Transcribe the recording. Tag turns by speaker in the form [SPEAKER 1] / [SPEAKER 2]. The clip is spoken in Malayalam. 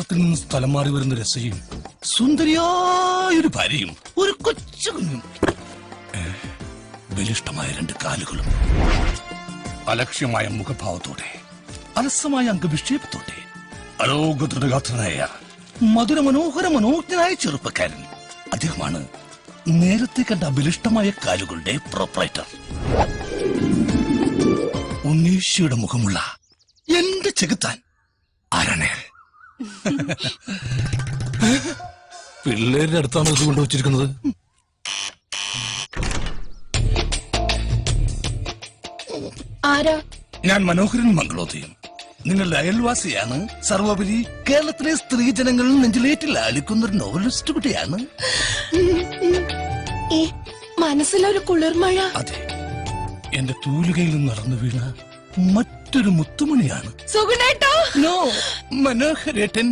[SPEAKER 1] കേരളത്തിൽ നിന്ന് സ്ഥലം മാറി വരുന്ന രസയും സുന്ദരിയായൊരു ഭാര്യയും ഒരു കൊച്ചു കുഞ്ഞും, ബലിഷ്ടമായ 2 കാലുകളും, അലക്ഷ്യമായ മുഖഭാവത്തോടെ, അലസമായ അംഗവിക്ഷേപത്തോടെ, അലോകദൃഢഗാത്രനായ മധുര മനോഹര മനോജ്ഞനായ ചെറുപ്പക്കാരൻ. അദ്ദേഹമാണ് നേരത്തെ കണ്ട അബലിഷ്ടമായ കാലുകളുടെ പ്രൊപ്പറേറ്റർ. ഉണ്ണീശയുടെ മുഖമുള്ള എന്റെ ചെകുത്താൻ ആരാണ്? പിള്ളേരുടെ അടുത്താണ് ഇത് കൊണ്ടുവച്ചിരിക്കുന്നത്.
[SPEAKER 2] ആരാ?
[SPEAKER 1] ഞാൻ മനോഹരൻ മംഗളോദയം. നിങ്ങളുടെ അയൽവാസിയാണ്. സർവോപരി കേരളത്തിലെ സ്ത്രീജനങ്ങൾ നെഞ്ചിലേറ്റിൽ ആലിക്കുന്ന ഒരു നോവലിസ്റ്റ് കുട്ടിയാണ്.
[SPEAKER 2] മനസ്സിലൊരു കുളിർമഴ.
[SPEAKER 1] അതെ, എന്റെ തൂലികയിൽ നിന്ന് നടന്നു വീണ മറ്റൊരു മുത്തുമണിയാണ്.
[SPEAKER 2] സുഗുണേട്ടാ.
[SPEAKER 1] നോ, മനോഹരേട്ടൻ.